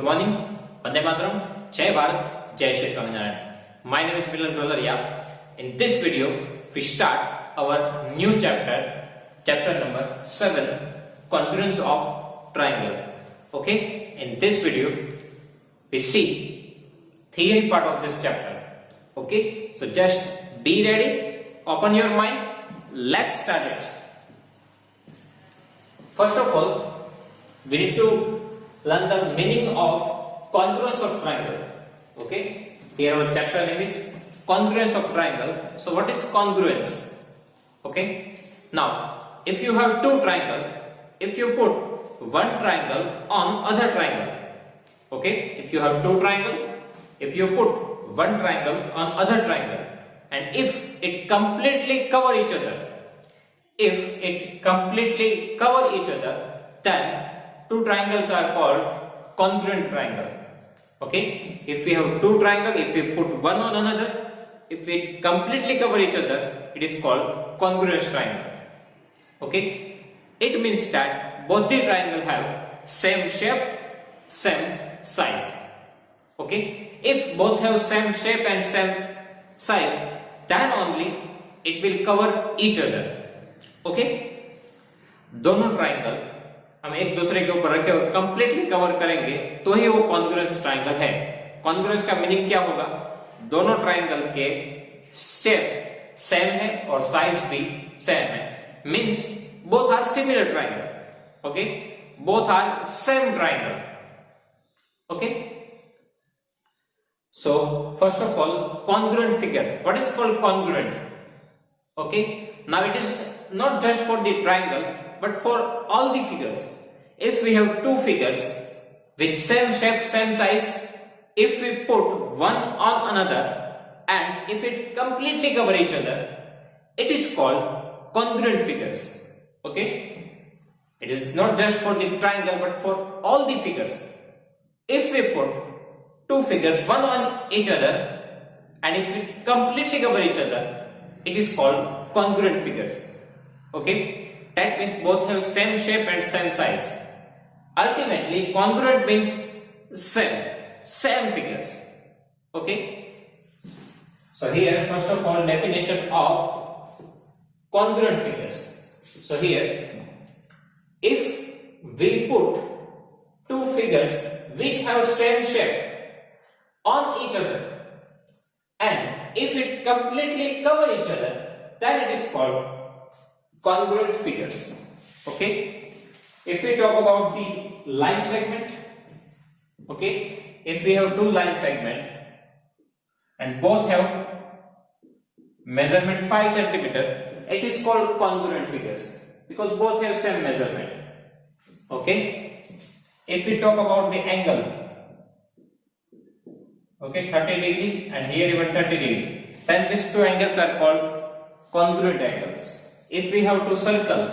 Good morning, Vande Mataram, Jai Bharat, Jai Shri Swaminarayan. My name is Milan Dolaria. In this video, we start our new chapter, chapter number 7, Congruence of Triangle. Okay, in this video, we see theory part of this chapter. Okay, so just be ready, open your mind, let's start it. First of all, we need to learn the meaning of congruence of triangle. Okay, here our chapter name is congruence of triangle. So what is congruence? Okay, now if you have two triangles, if you put one triangle on other triangle, okay, if you have two triangles, if you put one triangle on other triangle, and if it completely cover each other, then two triangles are called congruent triangle. Okay, if we have two triangles, if we put one on another, if it completely cover each other, it is called congruent triangle. Okay, it means that both the triangle have same shape, same size. Okay, if both have same shape and same size, then only it will cover each other. Okay, दोनों triangle हम एक दूसरे के ऊपर रखे और completely cover करेंगे तो ही वो कॉन्ग्रुएंस ट्राइंगल है. कॉन्ग्रुएंस का मीनिंग क्या होगा? दोनों ट्राइंगल के शेप सेम है और साइज भी सेम है. Means both are similar triangle. Okay, both are same triangle. Okay, so first of all, congruent figure. What is called congruent? Okay, now it is not just for the triangle but for all the figures. If we have two figures with same shape, same size, if we put one on another and if it completely cover each other, it is called congruent figures. Okay, it is not just for the triangle but for all the figures. If we put two figures one on each other and if it completely cover each other, it is called congruent figures. Okay, that means both have same shape and same size. Ultimately, congruent means same figures. Okay, so here first of all, definition of congruent figures. So here, if we put two figures which have same shape on each other and if it completely cover each other, then it is called congruent figures. Okay, if we talk about the line segment, okay, if we have two line segment and both have measurement 5 centimeter, it is called congruent figures because both have same measurement. Okay, if we talk about the angle, okay, 30 degree and here even 30 degree, then these two angles are called congruent angles. If we have two circle,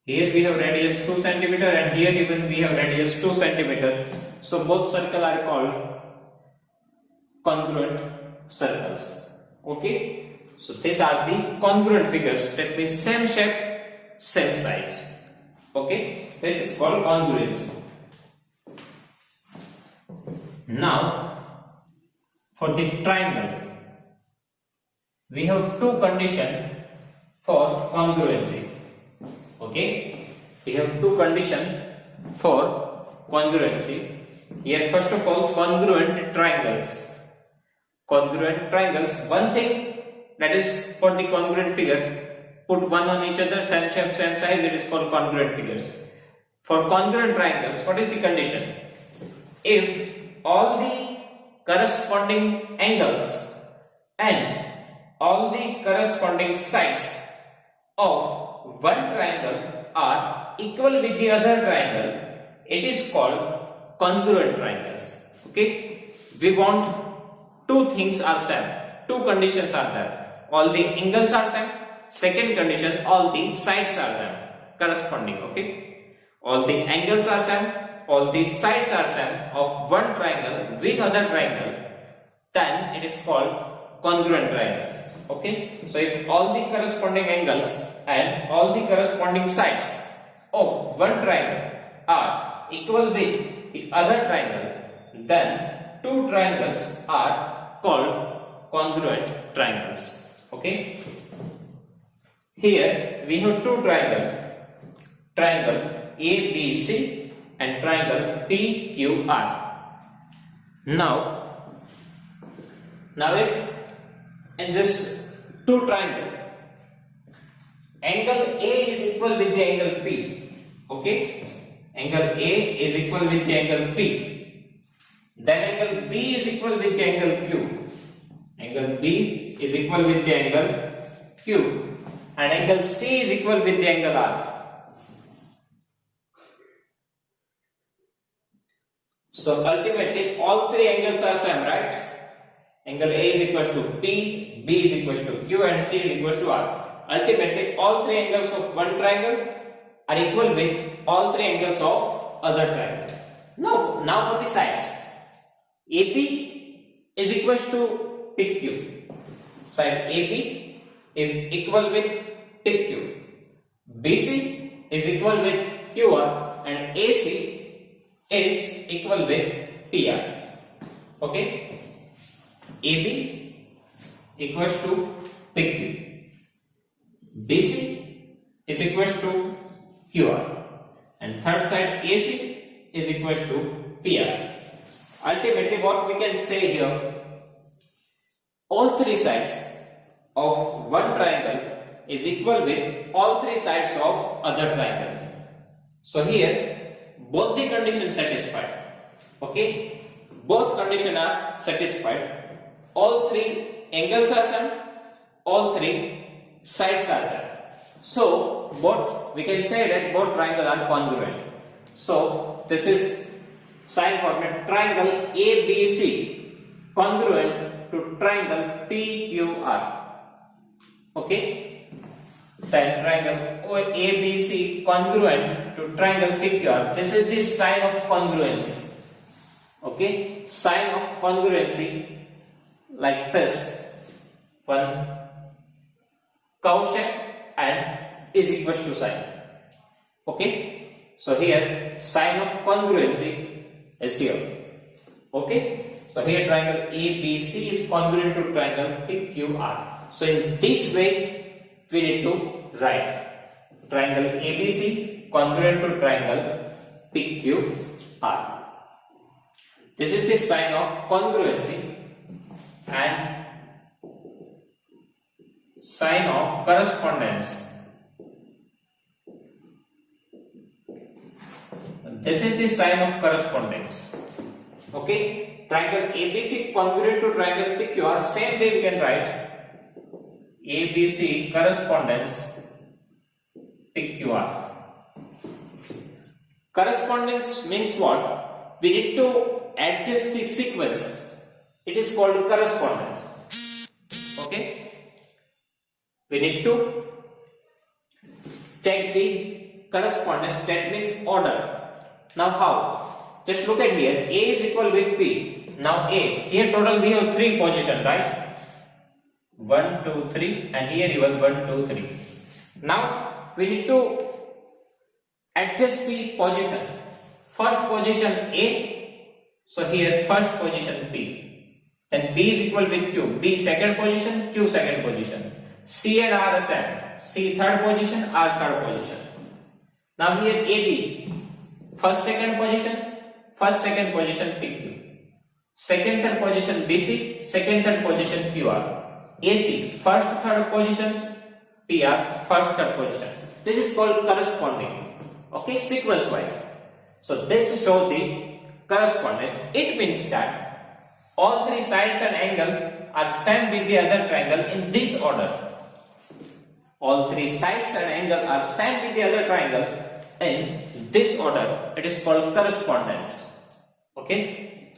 here we have radius 2 centimeter and here even we have radius 2 centimeter, so both circle are called congruent circles. Okay, so these are the congruent figures, that means same shape, same size. Okay, this is called congruence. Now for the triangle, we have two conditions for congruency. Okay, we have two conditions for congruency. Here first of all, congruent triangles. Congruent triangles, one thing that is for the congruent figure, put one on each other, same shape, same size, it is called congruent figures. For congruent triangles, what is the condition? If all the corresponding angles and all the corresponding sides of one triangle are equal with the other triangle, it is called congruent triangles. Okay, we want two things are same, two conditions are there, all the angles are same. Second condition, all the sides are same, corresponding. Okay, all the angles are same, all the sides are same of one triangle with other triangle, then it is called congruent triangle. Okay, so if all the corresponding angles and all the corresponding sides of one triangle are equal with the other triangle, then two triangles are called congruent triangles. Okay. Here we have two triangles, triangle ABC and triangle PQR. Now if in this two triangle, angle A is equal with the angle P. Okay, angle A is equal with the angle P. Then angle B is equal with the angle Q. Angle B is equal with the angle Q. And angle C is equal with the angle R. So ultimately all three angles are same, right? Angle A is equal to P, B is equal to Q, and C is equal to R. Ultimately all three angles of one triangle are equal with all three angles of other triangle. Now for the sides. AP is equal to PQ. Side AP is equal with PQ. BC is equal with QR, and AC is equal with PR. Okay, AB equals to PQ, BC is equals to QR, and third side AC is equals to PR. Ultimately what we can say here, all three sides of one triangle is equal with all three sides of other triangle. So here both the conditions satisfied. Okay, both conditions are satisfied. All three angles are same, all three sides are same. So both, we can say that both triangles are congruent. So this is sign format, triangle ABC congruent to triangle PQR. Okay, then triangle ABC congruent to triangle PQR. This is the sign of congruency. Okay, sign of congruency like this, one curve shape and is equal to sign. Okay, so here sign of congruency is here. Okay, so here triangle ABC is congruent to triangle PQR. So in this way we need to write triangle ABC congruent to triangle PQR. This is the sign of congruency and sign of correspondence. This is the sign of correspondence. Okay, triangle ABC congruent to triangle PQR, same way we can write ABC correspondence PQR. Correspondence means what? We need to adjust the sequence. It is called correspondence. Okay, we need to check the correspondence, that means order. Now how? Just look at here, A is equal with P. Now A, here total we have 3 positions, right? 1, 2, 3, and here even 1, 2, 3. Now we need to adjust the position. First position A, so here first position P. Then B is equal with Q. B second position, Q second position. C and R are same. C third position, R third position. Now here AB, first second position PQ. Second third position BC, second third position QR. AC, first third position PR, first third position. This is called corresponding. Okay, sequence wise. So this shows the correspondence. It means that all three sides and angle are same with the other triangle in this order. All three sides and angle are same with the other triangle in this order. It is called correspondence. Okay.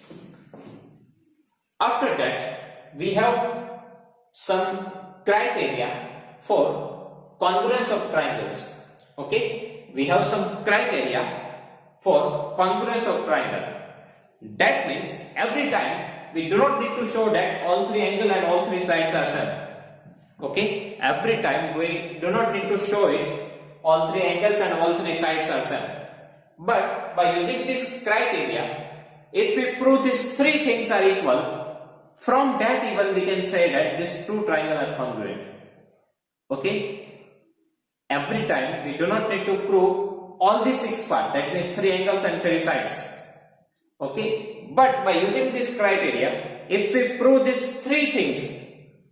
After that, we have some criteria for congruence of triangles. Okay, we have some criteria for congruence of triangle. That means every time we do not need to show that all three angles and all three sides are same. Okay, every time we do not need to show it all three angles and all three sides are same. But by using this criteria, if we prove these three things are equal, from that even we can say that these two triangles are congruent. Okay? Every time we do not need to prove all the six parts, that means three angles and three sides. Okay? But by using this criteria, if we prove these three things,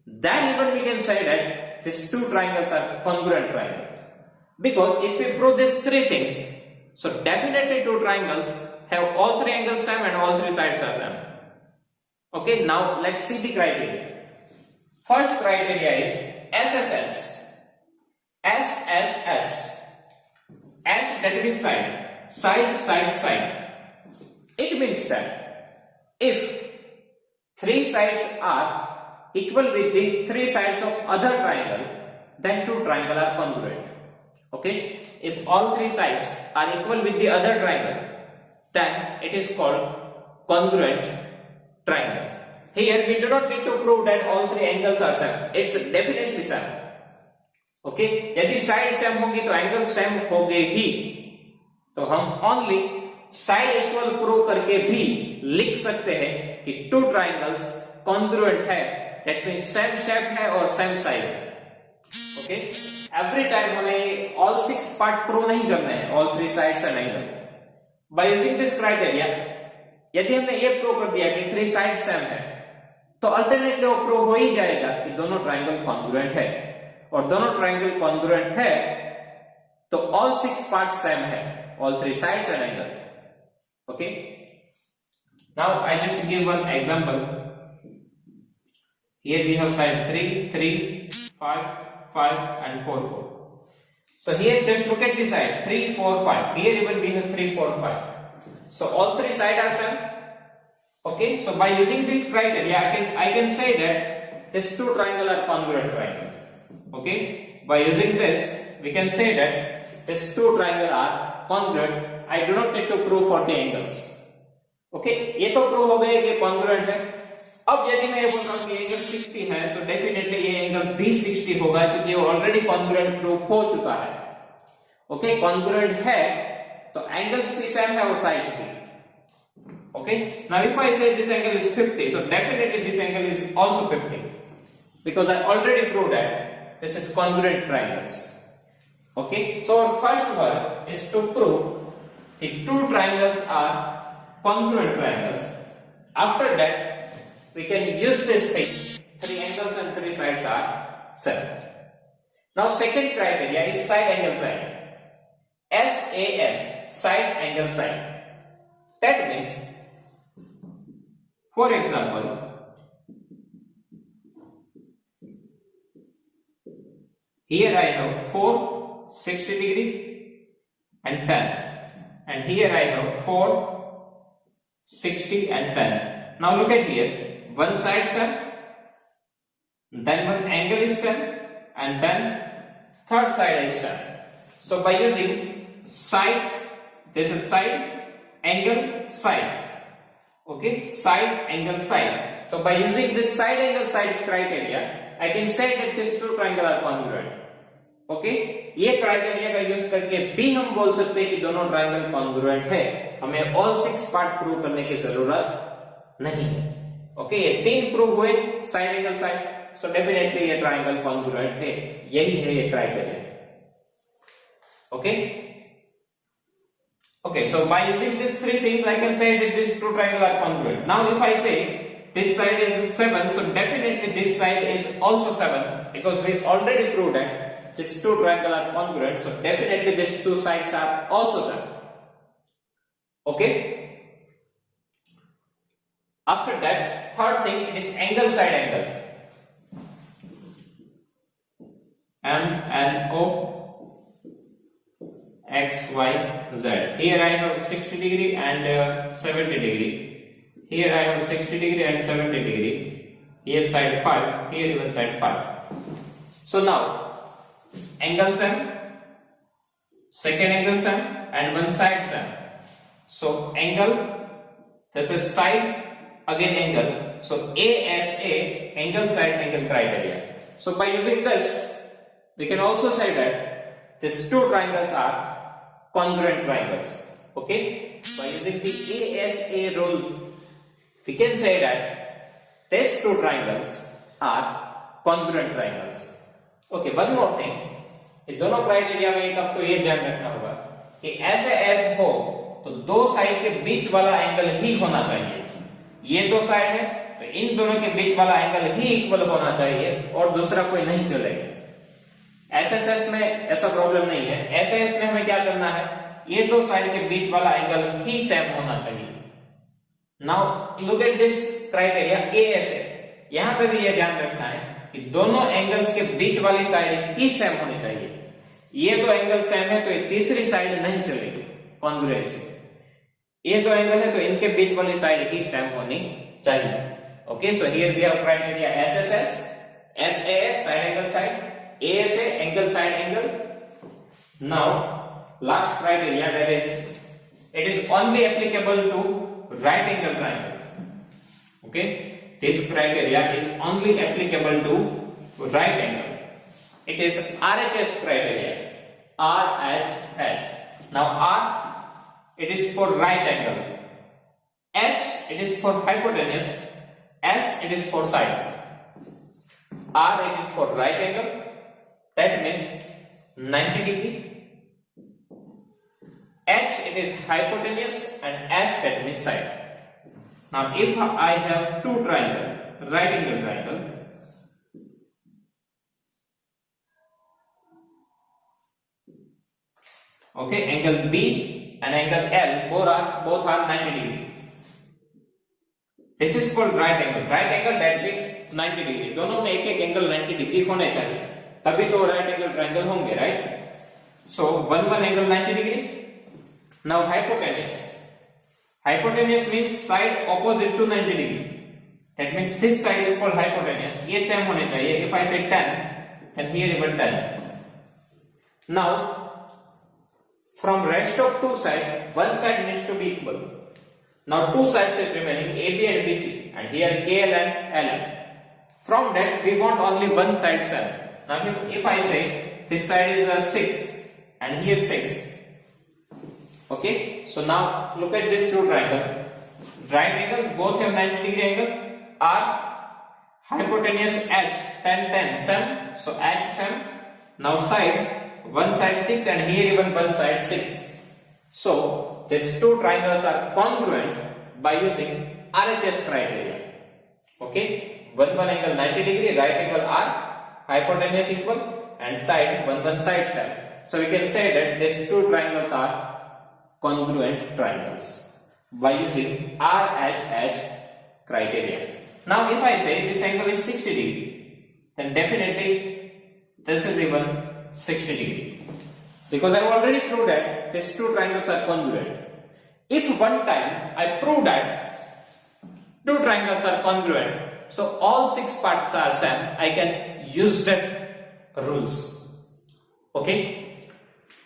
then even we can say that these two triangles are congruent triangles. Because if we prove these three things, so definitely two triangles have all three angles same and all three sides are same. Okay, now let's see the criteria. First criteria is SSS. SSS. S, that means side. Side, side, side. It means that if three sides are equal with the three sides of other triangle, then two triangles are congruent. Okay, if all three sides are equal with the other triangle, then it is called congruent triangles. Here we do not need to prove that all three angles are same. It's definitely same. Okay, यदि side same होगी तो angle same होंगे ही, तो हम only side equal prove करके भी लिख सकते हैं कि टू ट्राइंगल्स कॉन्ग्रुएंट है, दैट मींस सेम शेप है और सेम साइज है. ओके, एवरी टाइम हमें ऑल सिक्स पार्ट प्रूव नहीं करना है, all three sides and angle. By using this criteria, यदि हमने ये प्रूव कर दिया कि थ्री साइड सेम है, तो अल्टरनेटली वो प्रूव हो ही जाएगा कि दोनों ट्राइंगल कॉन्ग्रुएंट है, और दोनों ट्राइंगल कॉन्ग्रुएंट है तो ऑल सिक्स पार्ट्स सेम है, all three sides and angle. Okay, now I just give one example. Here we have side 3 3 5 5 and 4 4. So here just look at the side 3 4 5. Here even we have 3 4 5. So all three sides are same. Okay, so by using this criteria I can say that these two triangles are congruent triangle. Okay, by using this we can say that these two triangles are congruent. I do not need to prove for the angles. Okay, ये तो prove हो गया कि congruent है. अब यदि मैं ये बोल रहा हूं कि एंगल 60 है, तो डेफिनेटली ये एंगल भी 60 होगा, क्योंकि ये ऑलरेडी congruent प्रूव हो चुका है. ओके, congruent है तो एंगल्स भी सेम है और साइड्स भी. Okay, now if I say this angle is 50, so definitely this angle is also 50, because I already proved that this is congruent triangles. Okay, so our first work is to prove the two triangles are congruent triangles. After that, we can use this thing, three angles and three sides are same. Now second criteria is side angle side. SAS, side angle side. That means, for example, here I have 4 60 degree and 10, and here I have 4 60 and 10. Now look at here, one side same, then one angle is same, and then third side is same. So by using side, this is side, angle, side. Okay, side, angle, side. So by using this side angle side criteria, I can say that these two triangles are congruent. Okay, ये criteria का use करके भी हम बोल सकते हैं कि दोनों ट्राइंगल कॉन्ग्रुएंट है. हमें ऑल सिक्स पार्ट प्रूव करने की जरूरत नहीं है. ओके, ये तीन प्रूव हुए, side angle side, so definitely ये ट्राइंगल कॉन्ग्रुएंट है. यही है ये criteria. Okay. Okay, so by using these three things, I can say that these two triangles are congruent. Now, if I say this side is 7, so definitely this side is also 7, because we already proved that these two triangles are congruent. So definitely these two sides are also 7. Okay. After that, third thing, it is angle side angle. MNO. X, Y, Z. Here I have 60 degree and 70 degree. Here I have 60 degree and 70 degree. Here side 5, here even side 5. So now, angle same, second angle same, and one side same. So angle, this is side, again angle. So ASA, angle side angle criteria. So by using this, we can also say that these two triangles are congruent triangles. Okay, by using the ASA rule, we can say that these two triangles are congruent triangles. Okay, one more thing, ये दोनों criteria में एक आपको ये ध्यान रखना होगा कि ऐसे एस हो तो दो साइड के बीच वाला एंगल ही होना चाहिए। ये दो साइड है तो इन दोनों के बीच वाला एंगल ही इक्वल होना चाहिए और दूसरा कोई नहीं चलेगा। एसएसएस में ऐसा प्रॉब्लम नहीं है। एसएस में हमें क्या करना है, ये दो साइड के बीच वाला एंगल ही सेम होना चाहिए। Now look at this criteria ASA, यहां पे भी ये ध्यान रखना है कि दोनों एंगल्स के बीच वाली साइड ही सेम होनी चाहिए। ये दो एंगल सेम है तो ये तीसरी साइड नहीं चलेगी कॉन्ग्रुएंसी। ये दो एंगल है तो इनके बीच वाली साइड ही सेम होनी चाहिए। Okay, so here we have criteria SSS, SAS side angle side, ASA angle side angle. Now last criteria, that is it is only applicable to right angle triangle. Okay, this criteria is only applicable to right angle. It is RHS criteria, RHS. Now R, it is for right angle, H it is for hypotenuse, S it is for side. R it is for right angle, that means 90 degree. H it is hypotenuse and S that means side. Now if I have two triangle, right angle triangle, okay, angle B and angle L both are 90 degree. This is called right angle. Right angle that means 90 degree. दोनों में एक एक angle 90 degree होने चाहिए, तभी तो right angle triangle होंगे, right? So one angle 90 degree. Now hypotenuse. Hypotenuse means side opposite to 90 degree. That means this side is called hypotenuse. ये सेम होने चाहिए. इफ आई से 10 then here even 10. Now from rest of two side, one side needs to be equal. Now two sides is remaining, AB and BC, and here KL and LL. From that we want only one side same. Now if I say this side is a 6 and here 6, okay, so now look at this two triangle. Right angle, both have 90 degree angle. R, hypotenuse H 10 10 same, so H same. Now side, one side 6 and here even one side 6. So these two triangles are congruent by using RHS criteria. Okay, one angle 90 degree, right angle R, hypotenuse equal, and side one side same. So we can say that these two triangles are congruent triangles by using RHS criteria. Now if I say this angle is 60 degree, then definitely this is even 60 degree. Because I have already proved that these two triangles are congruent. If one time I prove that two triangles are congruent, so all 6 parts are same, I can use that rules. Okay?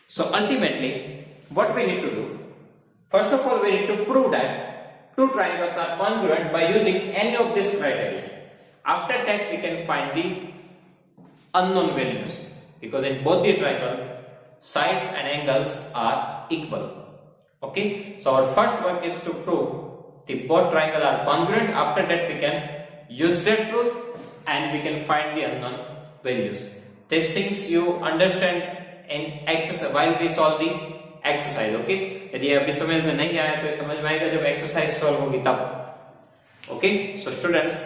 So ultimately, what we need to do? First of all, we need to prove that two triangles are congruent by using any of this criteria. After that, we can find the unknown values. Because in both the triangle, sides and angles are equal. Okay, so our first work is to prove the both triangles are congruent. After that we can use that rule and we can find the unknown values. These things you understand in exercise while we solve the exercise. Okay, यदि अभी समझ में नहीं आया तो समझ में आएगा जब exercise solve होगी तब. Okay, so students,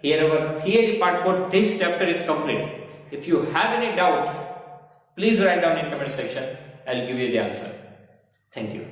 here our theory part for this chapter is complete. If you have any doubt, please write down in comment section. I'll give you the answer. Thank you.